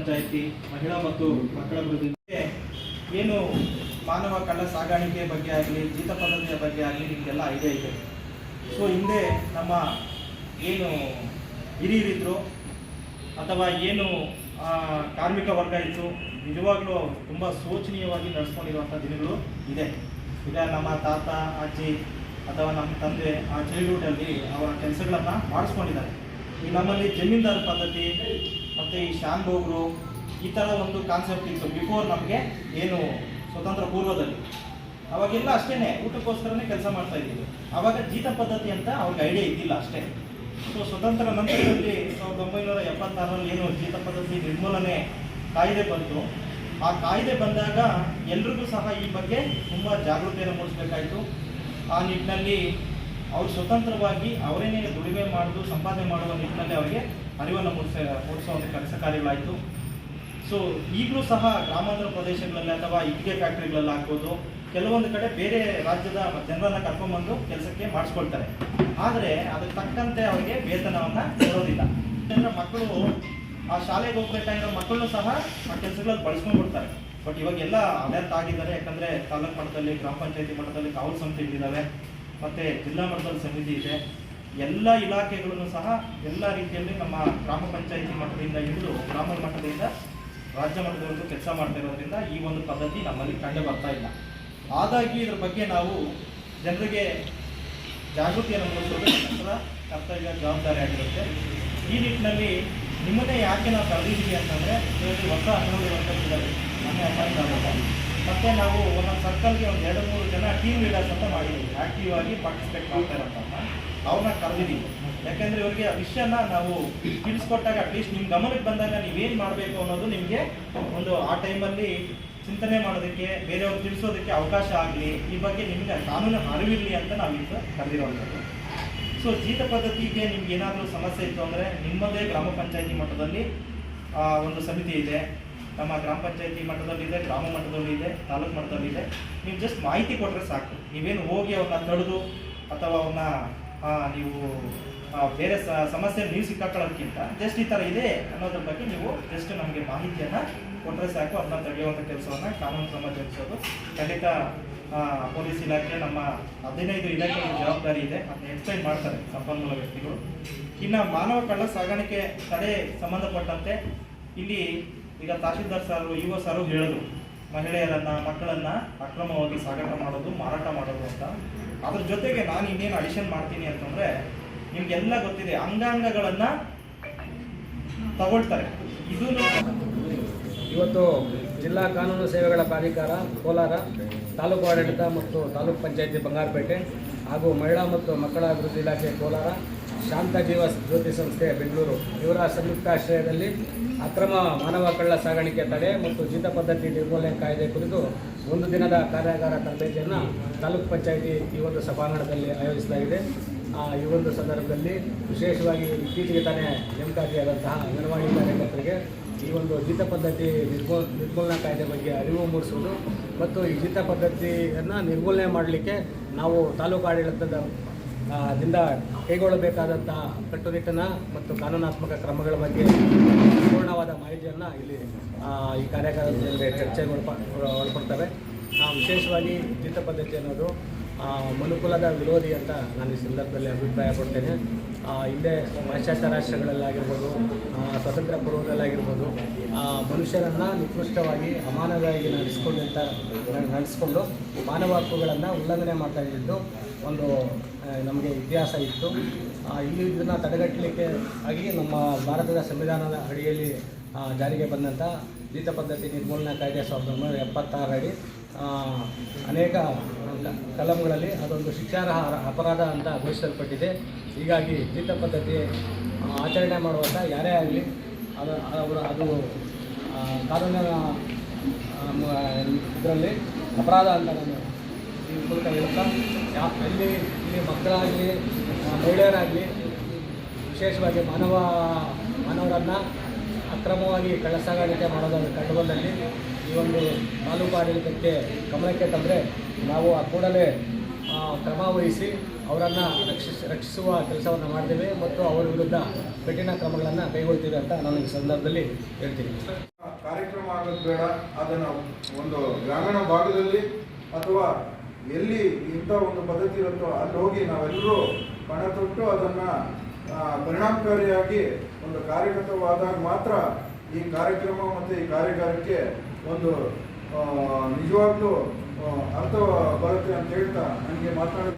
ಪಂಚಾಯಿತಿ ಮಹಿಳಾ ಮತ್ತು ಮಕ್ಕಳ ಅಭಿವೃದ್ಧಿ ಏನು ಮಾನವ ಕಳ್ಳ ಸಾಗಾಣಿಕೆ ಬಗ್ಗೆ ಆಗಲಿ ಜೀತ ಪದ್ಧತಿಯ ಬಗ್ಗೆ ಆಗಲಿ ನಿಮಗೆಲ್ಲ ಐಡಿಯಾ ಇದೆ. ಸೊ ಹಿಂದೆ ನಮ್ಮ ಏನು ಹಿರಿಯರಿದ್ದರು ಅಥವಾ ಏನು ಕಾರ್ಮಿಕ ವರ್ಗ ಇತ್ತು, ನಿಜವಾಗ್ಲೂ ತುಂಬ ಶೋಚನೀಯವಾಗಿ ನಡೆಸ್ಕೊಂಡಿರುವಂಥ ದಿನಗಳು ಇದೆ. ಈಗ ನಮ್ಮ ತಾತ ಅಜ್ಜಿ ಅಥವಾ ನಮ್ಮ ತಂದೆ ಆ ಚೈಲ್ಡ್ಹುಡ್ಡಲ್ಲಿ ಅವರ ಕೆಲಸಗಳನ್ನು ಮಾಡಿಸ್ಕೊಂಡಿದ್ದಾರೆ. ಈ ನಮ್ಮಲ್ಲಿ ಜಮೀನ್ದಾರ ಪದ್ಧತಿ ಮತ್ತು ಈ ಶಾನ್ಭೋಗ್ರು ಈ ಥರ ಒಂದು ಕಾನ್ಸೆಪ್ಟ್ ಇತ್ತು ಬಿಫೋರ್ ನಮಗೆ ಏನು ಸ್ವತಂತ್ರ ಪೂರ್ವದಲ್ಲಿ. ಅವಾಗೆಲ್ಲ ಅಷ್ಟೇ ಊಟಕ್ಕೋಸ್ಕರನೇ ಕೆಲಸ ಮಾಡ್ತಾ ಇದ್ದೀವಿ. ಆವಾಗ ಜೀತ ಪದ್ಧತಿ ಅಂತ ಅವ್ರಿಗೆ ಐಡಿಯಾ ಇದ್ದಿಲ್ಲ ಅಷ್ಟೇ. ಸೊ ಸ್ವತಂತ್ರ ನಂತರದಲ್ಲಿ 1976ರಲ್ಲಿ ಏನು ಜೀತ ಪದ್ಧತಿ ನಿರ್ಮೂಲನೆ ಕಾಯ್ದೆ ಬಂತು, ಆ ಕಾಯ್ದೆ ಬಂದಾಗ ಎಲ್ರಿಗೂ ಸಹ ಈ ಬಗ್ಗೆ ತುಂಬ ಜಾಗೃತಿಯನ್ನು ಮೂಡಿಸಬೇಕಾಯಿತು. ಆ ನಿಟ್ಟಿನಲ್ಲಿ ಅವರು ಸ್ವತಂತ್ರವಾಗಿ ಅವರೇನೇ ದುಡಿಮೆ ಮಾಡೋದು ಸಂಪಾದನೆ ಮಾಡುವ ನಿಟ್ಟಿನಲ್ಲಿ ಅವರಿಗೆ ಅರಿವನ್ನು ಮೂಡಿಸುವಂಥ ಕೆಲಸ ಕಾರ್ಯಗಳಾಯಿತು. ಸೊ ಈಗಲೂ ಸಹ ಗ್ರಾಮಾಂತರ ಪ್ರದೇಶಗಳಲ್ಲಿ ಅಥವಾ ಇಟ್ಟಿಗೆ ಫ್ಯಾಕ್ಟ್ರಿಗಳಲ್ಲಿ ಆಗ್ಬೋದು, ಕೆಲವೊಂದು ಕಡೆ ಬೇರೆ ರಾಜ್ಯದ ಜನರನ್ನು ಕರ್ಕೊಂಡ್ಬಂದು ಕೆಲಸಕ್ಕೆ ಮಾಡಿಸ್ಕೊಳ್ತಾರೆ. ಆದರೆ ಅದಕ್ಕೆ ತಕ್ಕಂತೆ ಅವರಿಗೆ ವೇತನವನ್ನು ಕೊಡೋದಿಲ್ಲ. ಯಾಕಂದರೆ ಮಕ್ಕಳು ಆ ಶಾಲೆಗೆ ಹೋಗ್ಬೇಕಾಗಿರೋ ಮಕ್ಕಳನ್ನು ಸಹ ಆ ಕೆಲಸಗಳಲ್ಲಿ ಬಳಸ್ಕೊಂಡ್ಬಿಡ್ತಾರೆ. ಬಟ್ ಇವಾಗೆಲ್ಲ ಅಲರ್ಟ್ ಆಗಿದ್ದಾರೆ. ಯಾಕಂದರೆ ತಾಲೂಕು ಮಟ್ಟದಲ್ಲಿ, ಗ್ರಾಮ ಪಂಚಾಯತಿ ಮಟ್ಟದಲ್ಲಿ ಕಾವಲು ಸಮಿತಿಗಳಿದ್ದಾವೆ, ಮತ್ತು ಜಿಲ್ಲಾ ಮಟ್ಟದಲ್ಲಿ ಸಮಿತಿ ಇದೆ. ಎಲ್ಲ ಇಲಾಖೆಗಳನ್ನು ಸಹ ಎಲ್ಲ ರೀತಿಯಲ್ಲಿ ನಮ್ಮ ಗ್ರಾಮ ಪಂಚಾಯತಿ ಮಟ್ಟದಿಂದ ಹಿಡಿದು ಗ್ರಾಮ ಮಟ್ಟದಿಂದ ರಾಜ್ಯ ಮಟ್ಟದವರೆಗೂ ಕೆಲಸ ಮಾಡ್ತಾ ಇರೋದ್ರಿಂದ ಈ ಒಂದು ಪದ್ಧತಿ ನಮ್ಮಲ್ಲಿ ಕಂಡು ಬರ್ತಾ ಇಲ್ಲ. ಆದಾಗಿ ಇದ್ರ ಬಗ್ಗೆ ನಾವು ಜನರಿಗೆ ಜಾಗೃತಿಯನ್ನು ಮೂಡಿಸೋದು ನಮ್ಮ ಕರ್ತವ್ಯ ಜವಾಬ್ದಾರಿ ಆಗಿರುತ್ತೆ. ಈ ನಿಟ್ಟಿನಲ್ಲಿ ನಿಮ್ಮನ್ನೇ ಯಾಕೆ ನಾವು ಕರೆದಿದ್ದೀವಿ ಅಂತಂದರೆ, ಹೊಸ ಅಂಗನವಾಡಿ ವರ್ಕರ್ಗಳಿದ್ದಾರೆ, ಮೊನ್ನೆ ಅಪಾಯಿಂಟ್ ಆಗುತ್ತೆ. ಮತ್ತು ನಾವು ಒಂದೊಂದು ಸರ್ಕಲ್ಗೆ ಒಂದು 2-3 ಜನ ಟೀಮ್ ಲೀಡರ್ಸ್ ಅಂತ ಮಾಡಿದ್ದೀವಿ, ಆ್ಯಕ್ಟಿವ್ ಆಗಿ ಪಾರ್ಟಿಸಿಪೇಟ್ ಮಾಡ್ತಾ ಇರೋಂಥ ಅವ್ರನ್ನ ಕರೆದಿದ್ದೀವಿ. ಯಾಕೆಂದರೆ ಇವರಿಗೆ ಆ ವಿಷಯನ ನಾವು ತಿಳಿಸ್ಕೊಟ್ಟಾಗ ಅಟ್ಲೀಸ್ಟ್ ನಿಮ್ಮ ಗಮನಕ್ಕೆ ಬಂದಾಗ ನೀವೇನು ಮಾಡಬೇಕು ಅನ್ನೋದು ನಿಮಗೆ ಒಂದು ಆ ಟೈಮಲ್ಲಿ ಚಿಂತನೆ ಮಾಡೋದಕ್ಕೆ, ಬೇರೆಯವ್ರು ತಿಳಿಸೋದಕ್ಕೆ ಅವಕಾಶ ಆಗಲಿ, ಈ ಬಗ್ಗೆ ನಿಮಗೆ ಕಾನೂನು ಅರಿವಿರಲಿ ಅಂತ ನಾವು ಈಗ ಕರೆದಿರೋವಂಥದ್ದು. ಸೊ ಜೀತ ಪದ್ಧತಿಗೆ ನಿಮ್ಗೆ ಏನಾದರೂ ಸಮಸ್ಯೆ ಇತ್ತು ಅಂದರೆ ನಿಮ್ಮದೇ ಗ್ರಾಮ ಪಂಚಾಯತಿ ಮಟ್ಟದಲ್ಲಿ ಒಂದು ಸಮಿತಿ ಇದೆ. ನಮ್ಮ ಗ್ರಾಮ ಪಂಚಾಯತಿ ಮಟ್ಟದಲ್ಲಿದೆ, ಗ್ರಾಮ ಮಟ್ಟದಲ್ಲಿದೆ, ತಾಲೂಕು ಮಟ್ಟದಲ್ಲಿದೆ. ನೀವು ಜಸ್ಟ್ ಮಾಹಿತಿ ಕೊಟ್ಟರೆ ಸಾಕು. ನೀವೇನು ಹೋಗಿ ಅವ್ರನ್ನ ತಡೆದು ಅಥವಾ ಅವ್ರನ್ನ ನೀವು ಬೇರೆ ಸಮಸ್ಯೆ ನೀವು ಸಿಕ್ಕಾಕೊಳ್ಳೋದಕ್ಕಿಂತ ಜಸ್ಟ್ ಈ ಥರ ಇದೆ ಅನ್ನೋದ್ರ ಬಗ್ಗೆ ನೀವು ಜಸ್ಟ್ ನಮಗೆ ಮಾಹಿತಿಯನ್ನು ಕೊಟ್ಟರೆ ಸಾಕು. ಅದನ್ನ ತಡೆಯುವಂಥ ಕೆಲಸವನ್ನು ಕಾನೂನು ಕ್ರಮ ಜರುಗಿಸೋದು ಖಂಡಿತ ಪೊಲೀಸ್ ಇಲಾಖೆ, ನಮ್ಮ 15 ಇಲಾಖೆಗಳ ಜವಾಬ್ದಾರಿ ಇದೆ. ಅದನ್ನ ಎಕ್ಸ್ಪ್ಲೈನ್ ಮಾಡ್ತಾರೆ ಸಂಪನ್ಮೂಲ ವ್ಯಕ್ತಿಗಳು. ಇನ್ನು ಮಾನವ ಕಳ್ಳ ಸಾಗಾಣಿಕೆ ತಡೆ ಸಂಬಂಧಪಟ್ಟಂತೆ ಇಲ್ಲಿ ಈಗ ತಹಶೀಲ್ದಾರ್ ಸಾರು, ಇಒ ಸಾರು ಹೇಳಿದ್ರು, ಮಹಿಳೆಯರನ್ನು ಮಕ್ಕಳನ್ನು ಅಕ್ರಮವಾಗಿ ಸಾಗಾಟ ಮಾಡೋದು, ಮಾರಾಟ ಮಾಡೋದು ಅಂತ. ಅದ್ರ ಜೊತೆಗೆ ನಾನು ಇನ್ನೇನು ಅಡಿಷನ್ ಮಾಡ್ತೀನಿ ಅಂತಂದರೆ, ನಿಮಗೆಲ್ಲ ಗೊತ್ತಿದೆ, ಅಂಗಾಂಗಗಳನ್ನು ತಗೊಳ್ತಾರೆ. ಇದು ಇವತ್ತು ಜಿಲ್ಲಾ ಕಾನೂನು ಸೇವೆಗಳ ಪ್ರಾಧಿಕಾರ ಕೋಲಾರ, ತಾಲೂಕು ಆಡಳಿತ ಮತ್ತು ತಾಲೂಕು ಪಂಚಾಯತಿ ಬಂಗಾರಪೇಟೆ ಹಾಗೂ ಮಹಿಳಾ ಮತ್ತು ಮಕ್ಕಳ ಅಭಿವೃದ್ಧಿ ಇಲಾಖೆ ಕೋಲಾರ, ಶಾಂತ ಜೀವ ಜ್ಯೋತಿ ಸಂಸ್ಥೆ ಬೆಂಗಳೂರು ಇವರ ಸಂಯುಕ್ತಾಶ್ರಯದಲ್ಲಿ ಅಕ್ರಮ ಮಾನವ ಕಳ್ಳ ಸಾಗಾಣಿಕೆ ತಡೆ ಮತ್ತು ಜೀತ ಪದ್ಧತಿ ನಿರ್ಮೂಲನೆ ಕಾಯ್ದೆ ಕುರಿತು 1 ದಿನದ ಕಾರ್ಯಾಗಾರ ತರಬೇತಿಯನ್ನು ತಾಲೂಕು ಪಂಚಾಯತಿ ಈ ಒಂದು ಸಭಾಂಗಣದಲ್ಲಿ ಆಯೋಜಿಸಲಾಗಿದೆ. ಈ ಒಂದು ಸಂದರ್ಭದಲ್ಲಿ ವಿಶೇಷವಾಗಿ ಇತ್ತೀಚೆಗೆ ತಾನೇ ನೇಮಕಾತಿಯಾದಂತಹ ಅಂಗನವಾಡಿ ಕಾರ್ಯಕರ್ತರಿಗೆ ಈ ಒಂದು ಜೀತ ಪದ್ಧತಿ ನಿರ್ಮೂಲನಾ ಕಾಯ್ದೆ ಬಗ್ಗೆ ಅರಿವು ಮೂಡಿಸುವುದು ಮತ್ತು ಈ ಜೀತ ಪದ್ಧತಿಯನ್ನು ನಿರ್ಮೂಲನೆ ಮಾಡಲಿಕ್ಕೆ ನಾವು ತಾಲೂಕು ಆಡಳಿತದಿಂದ ಕೈಗೊಳ್ಳಬೇಕಾದಂತಹ ಕಟ್ಟುನಿಟ್ಟಿನ ಮತ್ತು ಕಾನೂನಾತ್ಮಕ ಕ್ರಮಗಳ ಬಗ್ಗೆ ಪೂರ್ಣವಾದ ಮಾಹಿತಿಯನ್ನು ಇಲ್ಲಿ ಈ ಕಾರ್ಯಾಗಾರದಲ್ಲಿ ಚರ್ಚೆಗೆ ಒಳಪಡ್ತವೆ. ವಿಶೇಷವಾಗಿ ಜೀತ ಪದ್ಧತಿ ಅನ್ನೋದು ಮನುಕುಲದ ವಿರೋಧಿ ಅಂತ ನಾನು ಈ ಸಂದರ್ಭದಲ್ಲಿ ಅಭಿಪ್ರಾಯ ಪಡ್ತೇನೆ. ಹಿಂದೆ ಪಾಶ್ಚಾತ್ಯ ರಾಷ್ಟ್ರಗಳಲ್ಲಾಗಿರ್ಬೋದು, ಸ್ವತಂತ್ರ ಪೂರ್ವದಲ್ಲಾಗಿರ್ಬೋದು, ಮನುಷ್ಯರನ್ನು ನಿಕೃಷ್ಟವಾಗಿ ಅಮಾನವಾಗಿ ನಡೆಸ್ಕೊಂಡು ಮಾನವ ಹಕ್ಕುಗಳನ್ನು ಉಲ್ಲಂಘನೆ ಮಾಡ್ತಾ ಇದ್ದು ಒಂದು ನಮಗೆ ಇತಿಹಾಸ ಇತ್ತು. ಇಲ್ಲಿ ಇದನ್ನು ತಡೆಗಟ್ಟಲಿಕ್ಕೆ ಆಗಿ ನಮ್ಮ ಭಾರತದ ಸಂವಿಧಾನದ ಅಡಿಯಲ್ಲಿ ಜಾರಿಗೆ ಬಂದಂಥ ಜೀತ ಪದ್ಧತಿ ನಿರ್ಮೂಲನಾ ಕಾಯ್ದೆ 1976 ಅಡಿ ಅನೇಕ ಕಲಂಗಳಲ್ಲಿ ಅದೊಂದು ಶಿಕ್ಷಾರ್ಹ ಅಪರಾಧ ಅಂತ ಘೋಷಿಸಲ್ಪಟ್ಟಿದೆ. ಹೀಗಾಗಿ ಜೀತ ಪದ್ಧತಿ ಆಚರಣೆ ಮಾಡುವಂಥ ಯಾರೇ ಆಗಲಿ ಅದು ಕಾನೂನಿನ ಇದರಲ್ಲಿ ಅಪರಾಧ ಅಂತ ನಾನು ಈ ಮೂಲಕ ಹೇಳ್ತಾ, ಇಲ್ಲಿ ಮಕ್ಕಳಾಗಲಿ ಮಹಿಳೆಯರಾಗಲಿ ವಿಶೇಷವಾಗಿ ಮಾನವರನ್ನು ಅಕ್ರಮವಾಗಿ ಕಳ್ಳ ಸಾಗಾಣಿಕೆ ಮಾಡೋದನ್ನು ಕಂಡುಬಂದಲ್ಲಿ ಈ ಒಂದು ತಾಲೂಕು ಆಡಳಿತಕ್ಕೆ ಗಮನಕ್ಕೆ ತಂದರೆ ನಾವು ಆ ಕೂಡಲೇ ಕ್ರಮ ವಹಿಸಿ ಅವರನ್ನು ರಕ್ಷಿಸುವ ಕೆಲಸವನ್ನು ಮಾಡ್ತೇವೆ ಮತ್ತು ಅವರ ವಿರುದ್ಧ ಕಠಿಣ ಕ್ರಮಗಳನ್ನು ಕೈಗೊಳ್ತೀವಿ ಅಂತ ನಾನು ಈ ಸಂದರ್ಭದಲ್ಲಿ ಹೇಳ್ತೀನಿ. ಕಾರ್ಯಕ್ರಮ ಆಗೋದು ಬೇಡ, ಅದನ್ನು ಒಂದು ಗ್ರಾಮೀಣ ಭಾಗದಲ್ಲಿ ಅಥವಾ ಎಲ್ಲಿ ಇಂಥ ಒಂದು ಪದ್ಧತಿ ಇರುತ್ತೋ ಅಲ್ಲಿ ಹೋಗಿ ನಾವೆಲ್ಲರೂ ಪಣ ತೊಟ್ಟು ಅದನ್ನು ಪರಿಣಾಮಕಾರಿಯಾಗಿ ಒಂದು ಕಾರ್ಯಗತವಾದಾಗ ಮಾತ್ರ ಈ ಕಾರ್ಯಕ್ರಮ ಮತ್ತು ಈ ಕಾರ್ಯಗಾರಕ್ಕೆ ಒಂದು ನಿಜವಾಗ್ಲೂ ಅರ್ಥ ಬರುತ್ತೆ ಅಂತ ಹೇಳ್ತಾ ನನಗೆ ಮಾತನಾಡ